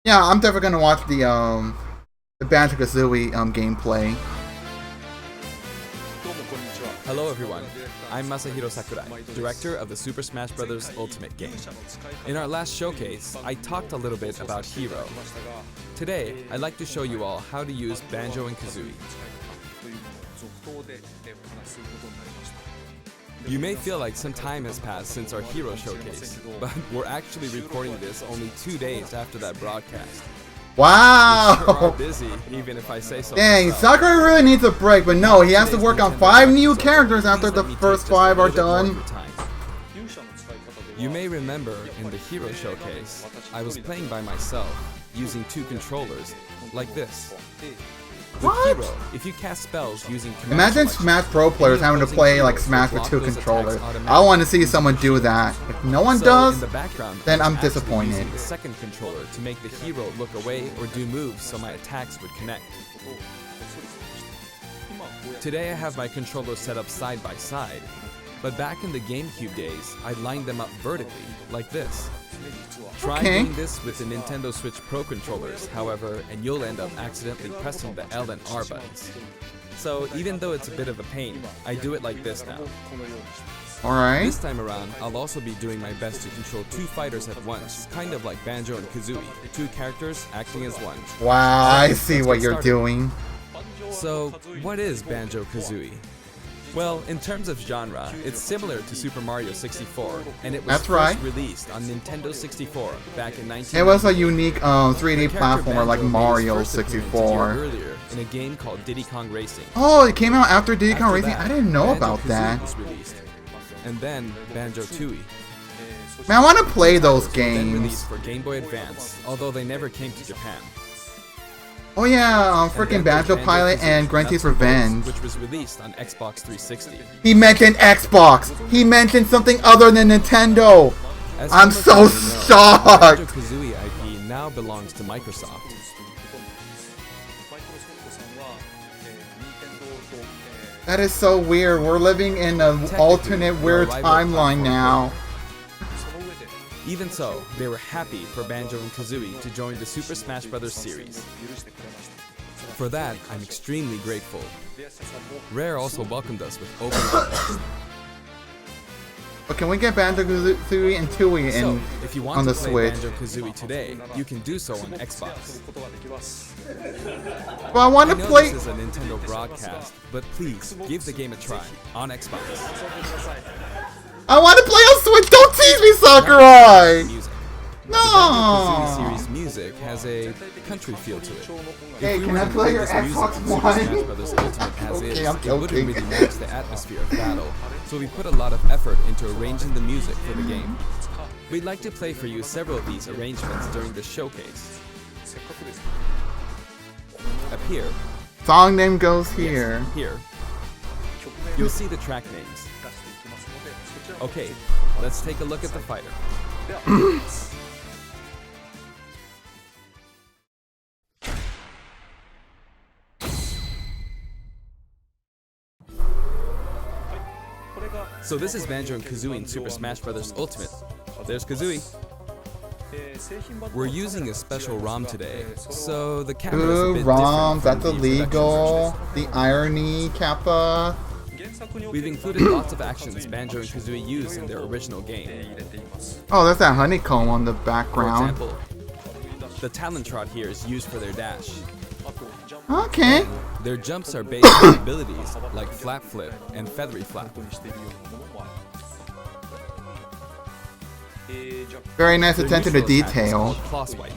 Yeah, I'm definitely gonna watch the Banjo Kazooie gameplay. Hello everyone, I'm Masahiro Sakurai, director of the Super Smash Bros. Ultimate game. In our last showcase, I talked a little bit about Hero. Today, I'd like to show you all how to use Banjo and Kazooie. You may feel like some time has passed since our Hero showcase, but we're actually recording this only 2 days after that broadcast. Wow! We sure are busy, even if I say so. Dang, myself. Sakurai really needs a break, but no, he has to work on 5 new characters after the first 5 are done. You may remember in the Hero showcase, I was playing by myself, using 2 controllers, like this. With What? Hero, if you cast spells using command Imagine selection, Smash Pro players having to play like Smash with 2 controllers. I want to see someone do that. If no one in does, the background, then I I'm was actually disappointed. using the second controller to make the hero look away or do moves so my attacks would connect. Today I have my controllers set up side by side, but back in the GameCube days, I lined them up vertically, like this. Try doing this with the Nintendo Switch Pro controllers, however, and you'll end up accidentally pressing the L and R buttons. So even though it's a bit of a pain, I do it like this now. Alright. This time around, I'll also be doing my best to control 2 fighters at once, kind of like Banjo and Kazooie, 2 characters acting as one. Wow, I see what you're doing. So, what is Banjo Kazooie? Well, in terms of genre, it's similar to Super Mario 64, and it was That's right. first released on Nintendo 64 back in 1990. It was a unique 3D The character platformer like Banjo made his Mario first appearance a year 64. earlier in a game called Diddy Kong Racing. Oh, it came out after Diddy Kong After Racing? that, I didn't know Banjo about Kazooie that. was released. And then Banjo Tooie. Man, I want to play those Then released games. for Game Boy Advance, although they never came to Japan. Oh yeah, And freaking then Banjo there's Pilot Kazooie and Grunty's Nuts and Bolts, Revenge. which was released on Xbox 360. He mentioned Xbox. He mentioned something other than Nintendo. As I'm some of so you know, shocked. Banjo Kazooie IP now belongs to Microsoft. That is so weird. We're living in an Technically, alternate we're weird a rival timeline platform now. Even so, they were happy for Banjo and Kazooie to join the Super Smash Bros. Series. For that, I'm extremely grateful. Rare also welcomed us with open arms. But can we get Banjo Kazooie and Tooie So, in if you want on to the play Switch? Banjo Kazooie today, you can do so on Xbox. Well, I want I to know play. this is a Nintendo broadcast, but please give the game a try on Xbox. I want to play on Switch. Don't tease me, Sakurai. Music. The No. Banjo Kazooie series music has a country feel to it. Hey, If we can were I to play your this music Xbox in Super One? Smash Bros. Ultimate as Okay, is, I'm it wouldn't joking. really match the atmosphere of battle, so we put a lot of effort into arranging the music for the game. We'd like to play for you several of these arrangements during the showcase. Up here, Song name goes here. here, you'll see the track names. Okay, let's take a look at the fighter. So this is Banjo and Kazooie in Super Smash Bros. Ultimate. There's Kazooie. We're using a special ROM today, so the camera is a Ooh, bit ROMs, different that's from the production illegal. versions. The irony, Kappa. We've included lots of actions Banjo and Kazooie use in their original game. Oh, that's that honeycomb on the For background. example, the talent trot here is used for their dash. Okay. Their jumps are based on abilities like flap flip and feathery flap. Very nice Their attention to neutral attack is detail. called claw swipe.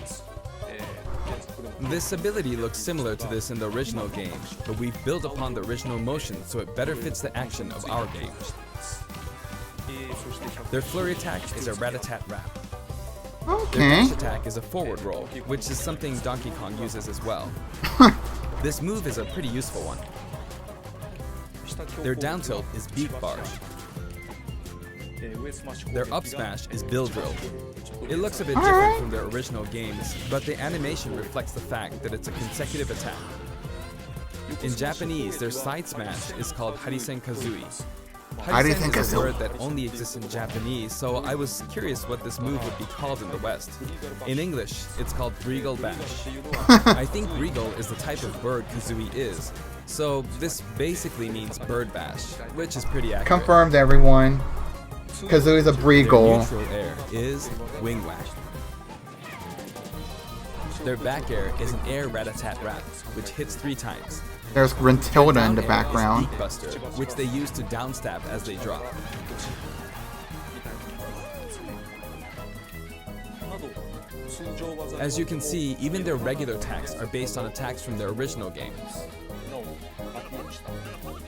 This ability looks similar to this in the original game, but we've built upon the original motion so it better fits the action of our game. Their flurry attack is a rat-a-tat-rap. Their Okay. dash attack is a forward roll, which is something Donkey Kong uses as well. This move is a pretty useful one. Their down tilt is beat barge. Their up smash is bill drill. It looks a bit different from their original games, but the animation reflects the fact that it's a consecutive attack. In Japanese, their side smash is called Harisen Kazooie. How do you Haisen think is a Kazooie? word that only exists in Japanese, so I was curious what this move would be called in the West. In English, it's called Regal Bash. I think Regal is the type of bird Kazooie is, so this basically means bird bash, which is pretty accurate. Confirmed, everyone. Kazooie's a Their Breagle. neutral air is Wing Whack. Their back air is an air rat-a-tat-rat, which hits 3 times. There's Gruntilda Down in the air background. is Beak Buster, which they use to downstab as they drop. As you can see, even their regular attacks are based on attacks from their original game.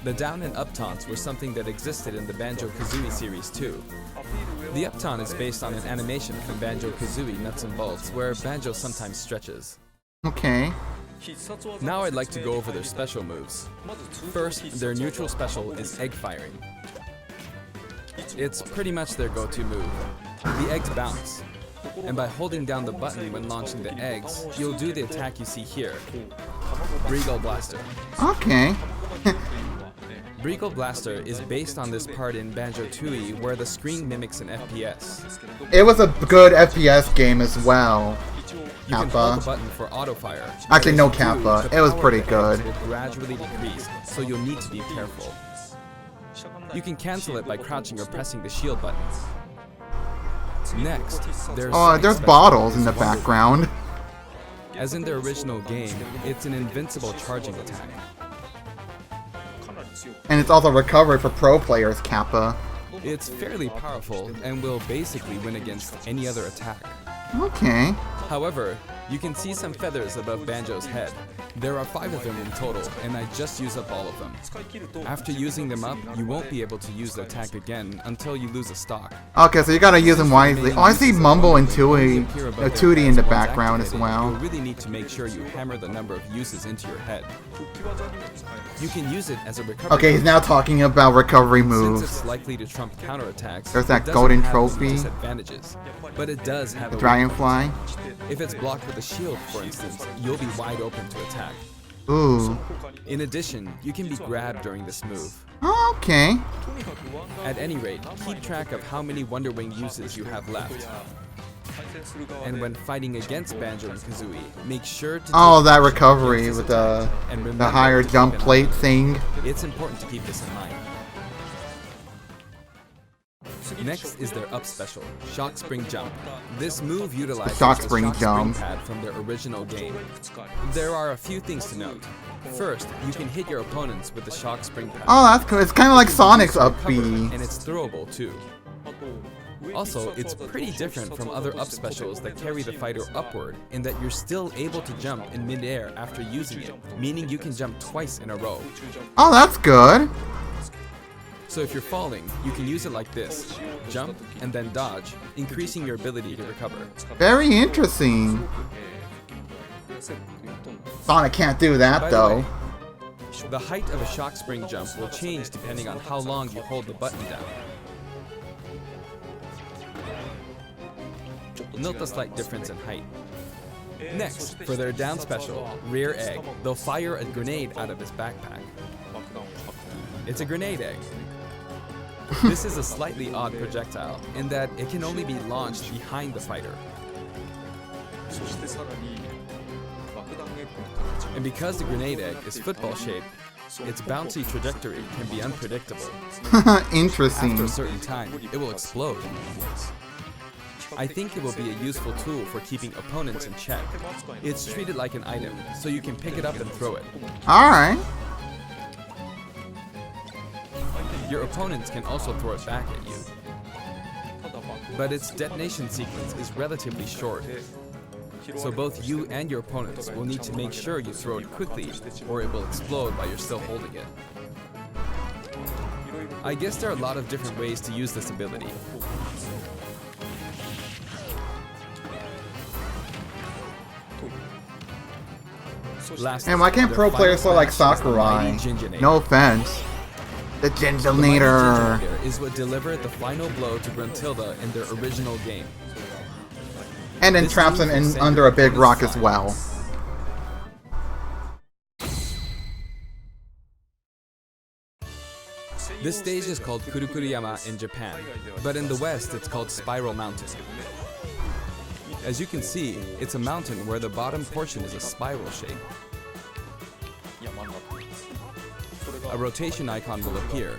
The down and up taunts were something that existed in the Banjo Kazooie series too. The up taunt is based on an animation from Banjo Kazooie Nuts and Bolts, where Banjo sometimes stretches. Okay. Now I'd like to go over their special moves. First, their neutral special is egg firing. It's pretty much their go-to move. The eggs bounce, and by holding down the button when launching the eggs, you'll do the attack you see here, Regal Blaster. Okay. Regal Blaster is based on this part in Banjo Tooie where the screen mimics an FPS. It was a good FPS game as well. You can hold the Kappa. button for auto fire. Actually, no Whereas in Tooie, Kappa. the It was power pretty of the eggs good. will gradually decrease, so you'll need to be careful. You can cancel it by crouching or pressing the shield button. Next, there's Oh, there's bottles in the background. As in their original game, it's an invincible charging attack. And it's also recovery for pro players, Kappa. It's fairly powerful and will basically win against any other attack. Okay. However, you can see some feathers above Banjo's head. There are 5 of them in total, and I just used up all of them. After using them up, you won't be able to use the attack again until you lose a stock. Okay, so you gotta use them wisely. Oh, I see Mumble and Tooie, 2D in the background as well. You'll really need to make sure you hammer the number of uses into your head. You can use it as a recovery. Okay, he's now talking about recovery Since moves. it's likely to trump counterattacks, There's that it doesn't golden have any trophy. disadvantages, but it does have a Dragonfly. If it's blocked with a shield, for instance, you'll be wide open to attack. Ooh. In addition, you can be grabbed during this move. Okay. At any rate, keep track of how many Wonder Wing uses you have left. And when fighting against Banjo and Kazooie, make sure to Oh, take that advantage of recovery Banjo's with attack, and the remember higher to keep jump an eye plate on it. thing. It's important to keep this in mind. Next is their up special, Shock Spring Jump. This move utilizes Shock the Spring Shock Jump. Spring pad from their original game. There are a few things to note. First, you can hit your opponents with the Shock Spring pad. Oh, that's cool. It's kind of like You can use Sonic's it to up recover, B. and it's throwable too. Also, it's pretty different from other up specials that carry the fighter upward in that you're still able to jump in midair after using it, meaning you can jump twice in a row. Oh, that's good. So if you're falling, you can use it like this, jump and then dodge, increasing your ability to recover. Very interesting. Sonic can't do By that, the though. way, the height of a shock spring jump will change depending on how long you hold the button down. Note the slight difference in height. Next, for their down special, Rear Egg, they'll fire a grenade out of his backpack. It's a grenade egg. This is a slightly odd projectile in that it can only be launched behind the fighter. And because the grenade egg is football shaped, its bouncy trajectory can be unpredictable. Interesting. After a certain time, it will explode. I think it will be a useful tool for keeping opponents in check. It's treated like an item, so you can pick it up and throw it. Alright. Your opponents can also throw it back at you. But its detonation sequence is relatively short, so both you and your opponents will need to make sure you throw it quickly, or it will explode while you're still holding it. I guess there are a lot of different ways to use this ability. Lastly, And why can't their pro final players play like clash is the mighty Sakurai? Jinjinator. No offense. The The mighty Jinjinator. Jinjinator is what delivered the final blow to Gruntilda in their original game. And then This traps him move will in send under your a big opponents rock as flying. well. This stage is called Kurukuruyama in Japan, but in the West it's called Spiral Mountain. As you can see, it's a mountain where the bottom portion is a spiral shape. A rotation icon will appear,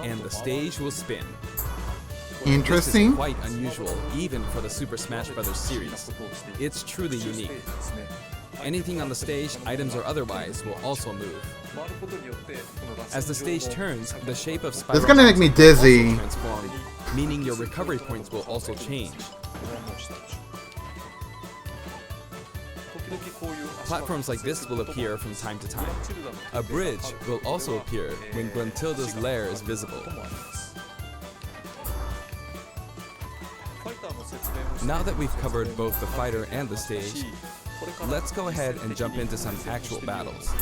and the stage will spin. Interesting. This is quite unusual, even for the Super Smash Bros. Series. It's truly unique. Anything on the stage, items or otherwise, will also move. As the stage turns, the shape of spiral This is gonna make me dizzy. will also transform, meaning your recovery points will also change. Platforms like this will appear from time to time. A bridge will also appear when Gruntilda's lair is visible. Now that we've covered both the fighter and the stage, let's go ahead and jump into some actual battles.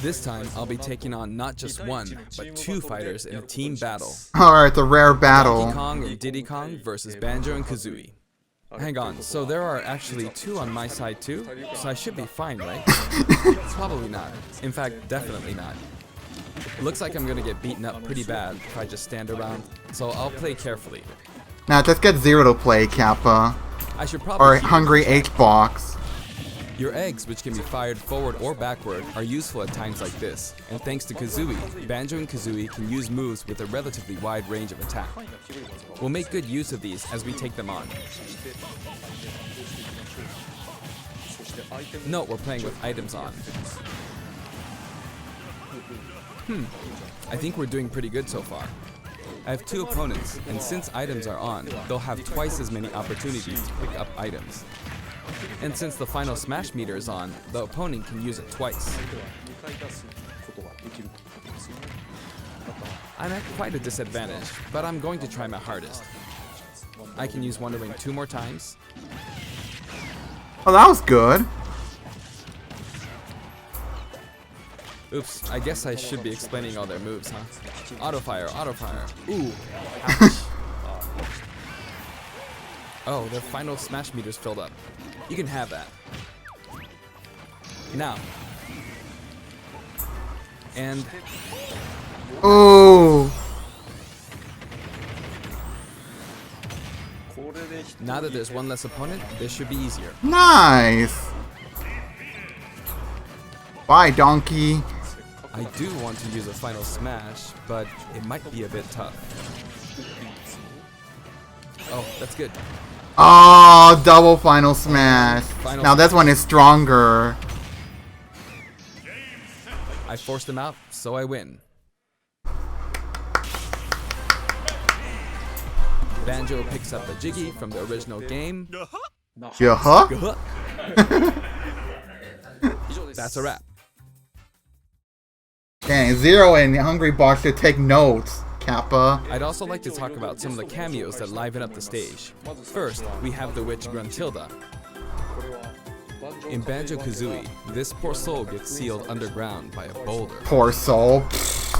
This time, I'll be taking on not just one, but two fighters in a team battle. Alright, the rare battle. Donkey Kong and Diddy Kong versus Banjo and Kazooie. Hang on, so there are actually two on my side too? So I should be fine, right? Probably not. In fact, definitely not. Looks like I'm gonna get beaten up pretty bad if I just stand around, so I'll play carefully. Now just get Zero to play, Kappa. I should probably Or keep Hungry it in check. H-Box. Your eggs, which can be fired forward or backward, are useful at times like this, and thanks to Kazooie, Banjo and Kazooie can use moves with a relatively wide range of attack. We'll make good use of these as we take them on. Note we're playing with items on. I think we're doing pretty good so far. I have two opponents, and since items are on, they'll have twice as many opportunities to pick up items. And since the final smash meter is on, the opponent can use it twice. I'm at quite a disadvantage, but I'm going to try my hardest. I can use Wonder Wing 2 more times. Oh, that was good. Oops, I guess I should be explaining all their moves, huh? Auto fire, auto fire. Ooh. Ouch. Oh, their final smash meter's filled up. You can have that. Now. And Ooh. now that there's one less opponent, this should be easier. Nice. Bye, Donkey. I do want to use a final smash, but it might be a bit tough. Oh, that's good. Oh, double final smash. Final Now this one is stronger. I forced him out, so I win. Banjo picks up the Jiggy from the original game. Yeah, huh? That's a wrap. Dang, Zero and Hungry Box should take notes, Kappa. I'd also like to talk about some of the cameos that liven up the stage. First, we have the witch Gruntilda. In Banjo Kazooie, this poor soul gets sealed underground by a boulder. Poor soul.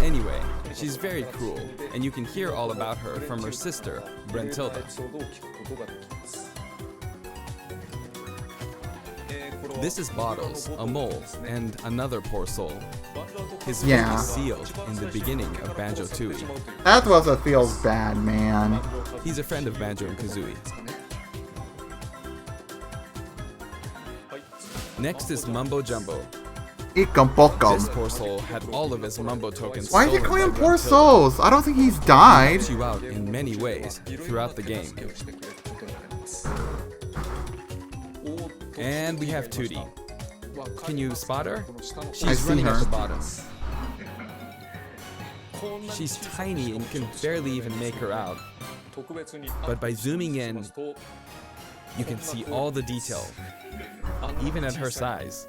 Anyway, she's very cruel, and you can hear all about her from her sister, Gruntilda. This is Bottles, a mole, and another poor soul. His fate is sealed in the beginning of Banjo Tooie. That was what feels bad, man. He's a friend of Banjo and Kazooie. Next is Mumbo Jumbo. This Ikampokam. poor soul had all of his Mumbo tokens Why are you stolen calling him by poor Gruntilda. souls? I don't think he's died. Helps you out in many ways throughout the game. And we have Tootie. Can you spot her? I She's see running her. at the bottom. She's tiny and you can barely even make her out. But by zooming in, you can see all the detail, even at her size.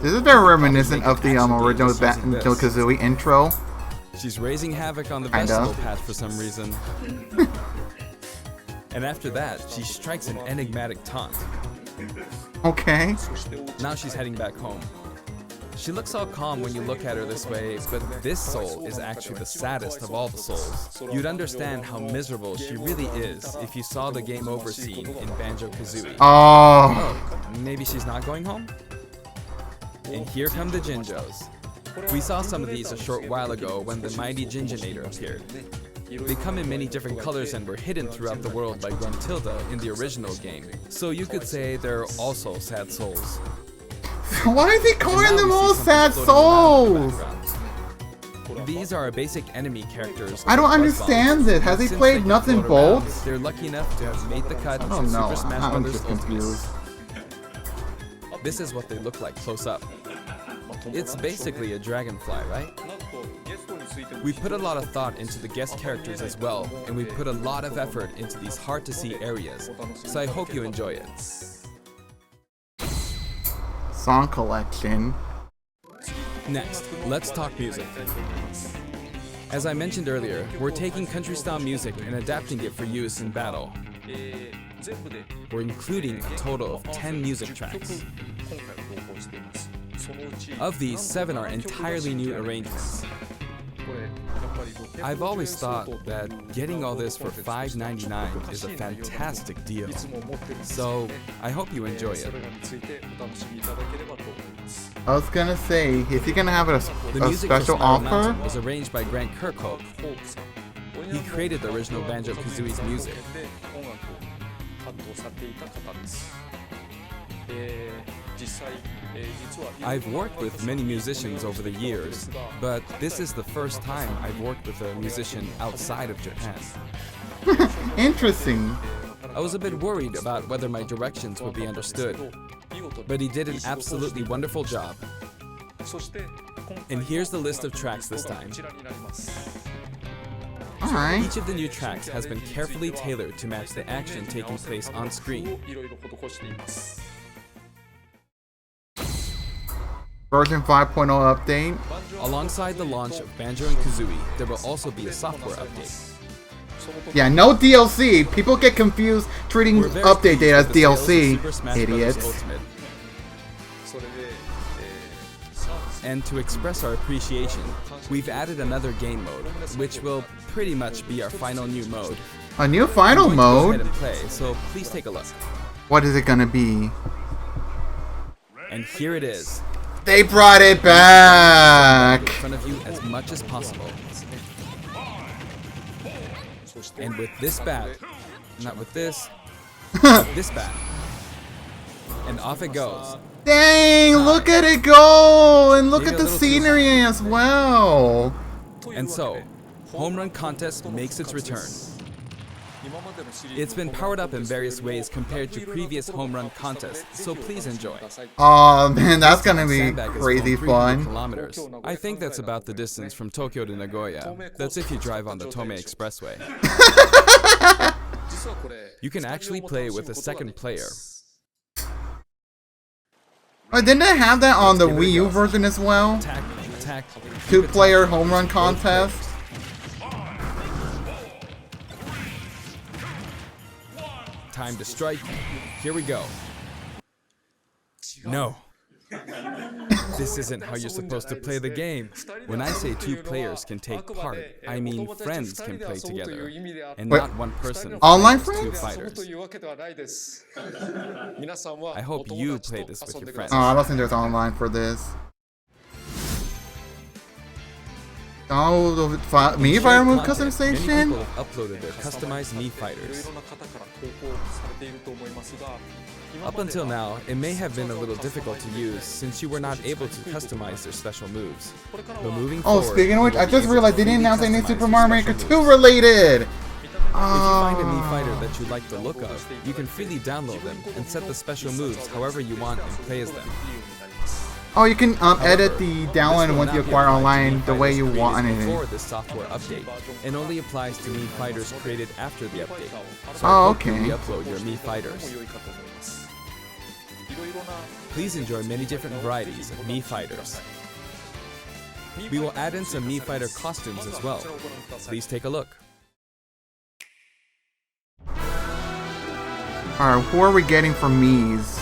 This is very reminiscent of the original Banjo Kazooie intro. She's raising havoc on the Kinda. vegetable patch for some reason. And after that, she strikes an enigmatic taunt. Okay. Now she's heading back home. She looks all calm when you look at her this way, but this soul is actually the saddest of all the souls. You'd understand how miserable she really is if you saw the game over scene in Banjo Kazooie. Oh, Maybe she's not going home? And here come the Jinjos. We saw some of these a short while ago when the mighty Jinjonator appeared. They come in many different colors and were hidden throughout the world by Gruntilda in the original game, so you could say they're also sad souls. why is he calling them all sad souls? These are our basic enemy characters. I don't understand this. Has he Since played they can Nuts and float around, Bolts? They're lucky enough to have made the cut Oh in no, Super Smash I'm Bros. just Ultimate. confused. This is what they look like close up. It's basically a dragonfly, right? We put a lot of thought into the guest characters as well, and we put a lot of effort into these hard-to-see areas, so I hope you enjoy it. Song collection. Next, let's talk music. As I mentioned earlier, we're taking country-style music and adapting it for use in battle. We're including a total of 10 music tracks. Of these, 7 are entirely new arrangements. I've always thought that getting all this for $5.99 is a fantastic deal. So, I hope you enjoy it. I was gonna say, is he gonna have The a music for special Spiral offer? Mountain was arranged by Grant Kirkhope. He created the original Banjo Kazooie's music. I've worked with many musicians over the years, but this is the first time I've worked with a musician outside of Japan. Interesting. I was a bit worried about whether my directions would be understood, but he did an absolutely wonderful job. And here's the list of tracks this time. Alright. Each of the new tracks has been carefully tailored to match the action taking place on screen. Version 5.0 update. Alongside the launch of Banjo and Kazooie, there will also be a software update. Yeah, no DLC. People get confused treating We're very update date as pleased with the sales of DLC. Super Smash Bros. Idiots. Ultimate. And to express our appreciation, we've added another game mode, which will pretty much be our final new mode. A new final I'm going to go ahead mode? and play, so please take a look. What is it gonna be? And here it is. They brought it In back! front of you as much as possible. And with this bat, not with this, this bat. And off it goes. Dang, look at it go! And look Maybe at a the little too scenery as well! And so, Home Run Contest makes its return. It's been powered up in various ways compared to previous home run contests, so please enjoy. Oh man, that's gonna be Sandbag is crazy 300 fun. kilometers. I think that's about the distance from Tokyo to Nagoya. That's if you drive on the Tomei Expressway. You can actually play with a second player. Oh, didn't it have that on the Let's give it a Wii U go. version as well? Attack, attack. Two-player home run contest? Time to strike. Here we go. No. This isn't how you're supposed to play the game. When I say 2 players can take part, I mean friends can play together, and Wait, not one person. online fights 2 friends? fighters. I hope you play this with your friends. Oh, I don't think there's online for this. Oh, the Mii Fighter move Many customization? people have uploaded their customized Mii fighters. Up until now, it may have been a little difficult to use since you were not able to customize their special moves. But moving Oh, forward, speaking of which, you I will just be realized they able to didn't announce any customize Super your Mario Maker special 2 moves. related! If you find a Mii fighter that you like the look of, you can freely download them and set the special moves however you want and play as them. Oh, you can edit However, the this download will once not you be acquire applied to online Mii the way fighters you created want it. before this software update, and only applies to Mii fighters created after the update. So Oh, I hope okay. you upload your Mii fighters. Please enjoy many different varieties of Mii fighters. We will add in some Mii fighter costumes as well. Please take a look. Alright, who are we getting for Mii's?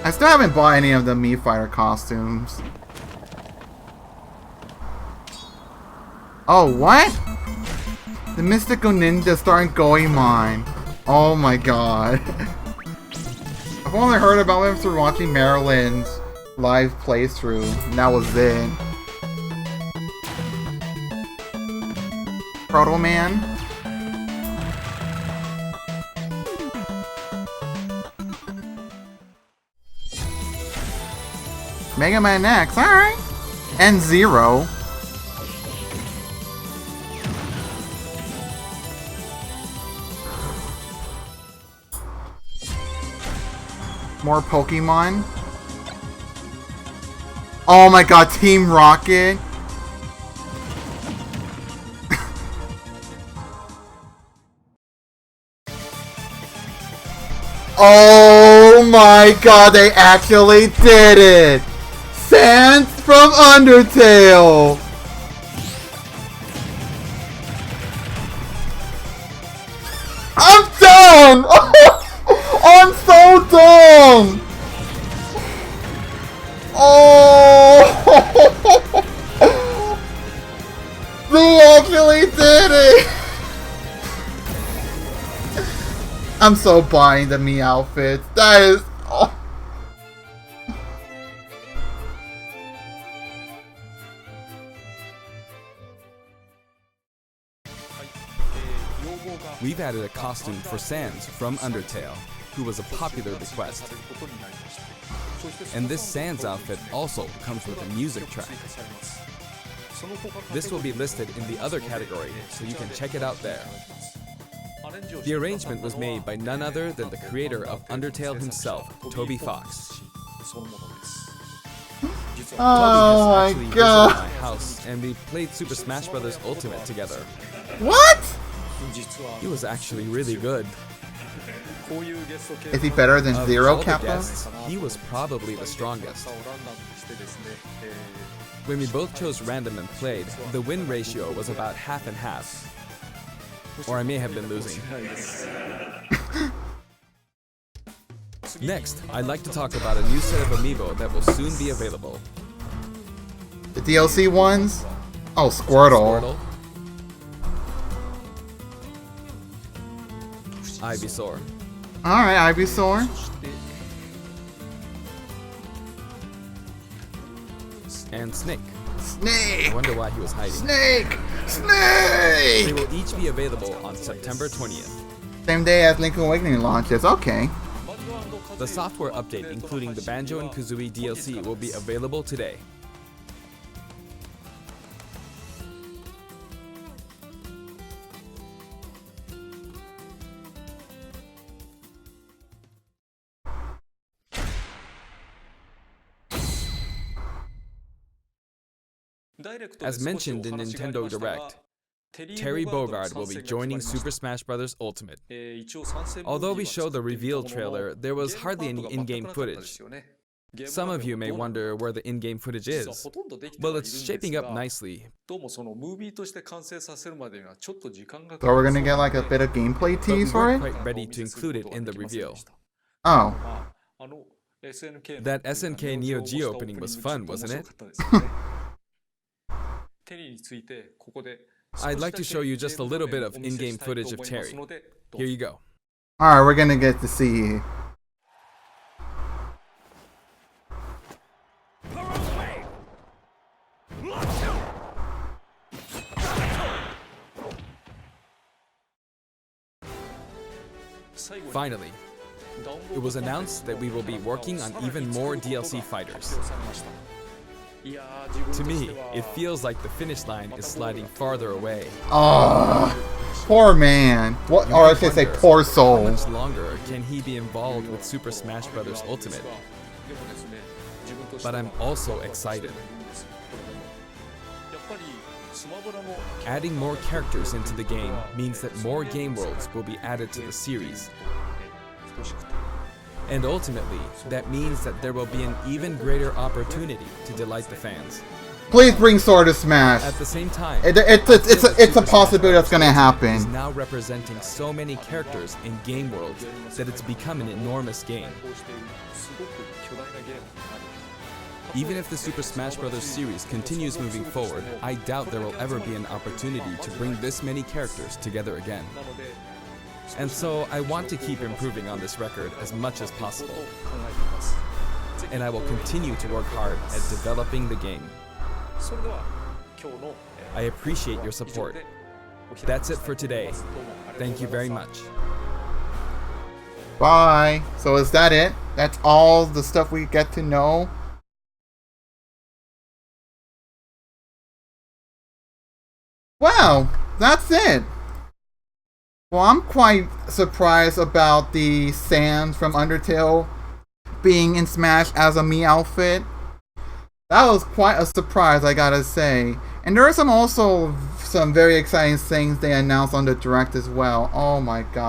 I I still haven't bought any of the Mii Fighter costumes. Oh, what? The Mystical Ninja starring Goemon. Oh my god. I've only heard about him through watching Marilyn's live playthrough, and that was it. Proto Man. Mega Man X, alright. And Zero. More Pokemon. Oh my god, Team Rocket. Oh my god, they actually did it! Sans from Undertale! I'm down! I'm so dumb! Oh! They actually did it! I'm so buying the Mii outfits. That is... Oh. We've added a costume for Sans from Undertale, who was a popular request. And this Sans outfit also comes with a music track. This will be listed in the other category, so you can check it out there. The arrangement was made by none other than the creator of Undertale himself, Toby Fox. Oh my god! My house, and we played Super Smash Bros. Ultimate together. What? He was actually really good. Is he better than Of Zero, all the Kappa? guests, he was probably the strongest. When we both chose random and played, the win ratio was about half and half. Or I may have been losing. Next, I'd like to talk about a new set of amiibo that will soon be available. The DLC ones? Oh, Squirtle. Ivysaur. Alright, Ivysaur. And Snake. Snake! I wonder why he was hiding. Snake! They Snake! will each be available on September 20th. Same day as Link Awakening launches. Okay. The software update, including the Banjo and Kazooie DLC, will be available today. As mentioned in Nintendo Direct, Terry Bogard will be joining Super Smash Bros. Ultimate. Although we showed the reveal trailer, there was hardly any in-game footage. Some of you may wonder where the in-game footage is. Well, it's shaping up nicely. So we're gonna get like a bit of gameplay But we tease for weren't it? quite ready to include it in the reveal. Oh. That SNK Neo Geo opening was fun, wasn't it? I'd like to show you just a little bit of in-game footage of Terry. Here you go. Alright, we're gonna get to see. Finally, it was announced that we will be working on even more DLC fighters. To me, it feels like the finish line is sliding farther away. Oh, poor man. What? Or I should say, poor How soul. much longer can he be involved with Super Smash Bros. Ultimate? But I'm also excited. Adding more characters into the game means that more game worlds will be added to the series. And ultimately, that means that there will be an even greater opportunity to delight the fans. Please bring Sword to Smash. At the same time, It's a possibility that's gonna is happen. now representing so many characters in game worlds that it's become an enormous game. Even if the Super Smash Bros. Series continues moving forward, I doubt there will ever be an opportunity to bring this many characters together again. And so I want to keep improving on this record as much as possible. And I will continue to work hard at developing the game. I appreciate your support. That's it for today. Thank you very much. Bye. So is that it? That's all the stuff we get to know? Wow, that's it. Well, I'm quite surprised about the Sans from Undertale being in Smash as a Mii outfit. That was quite a surprise, I gotta say. And there are also some very exciting things they announced on the Direct as well. Oh my god.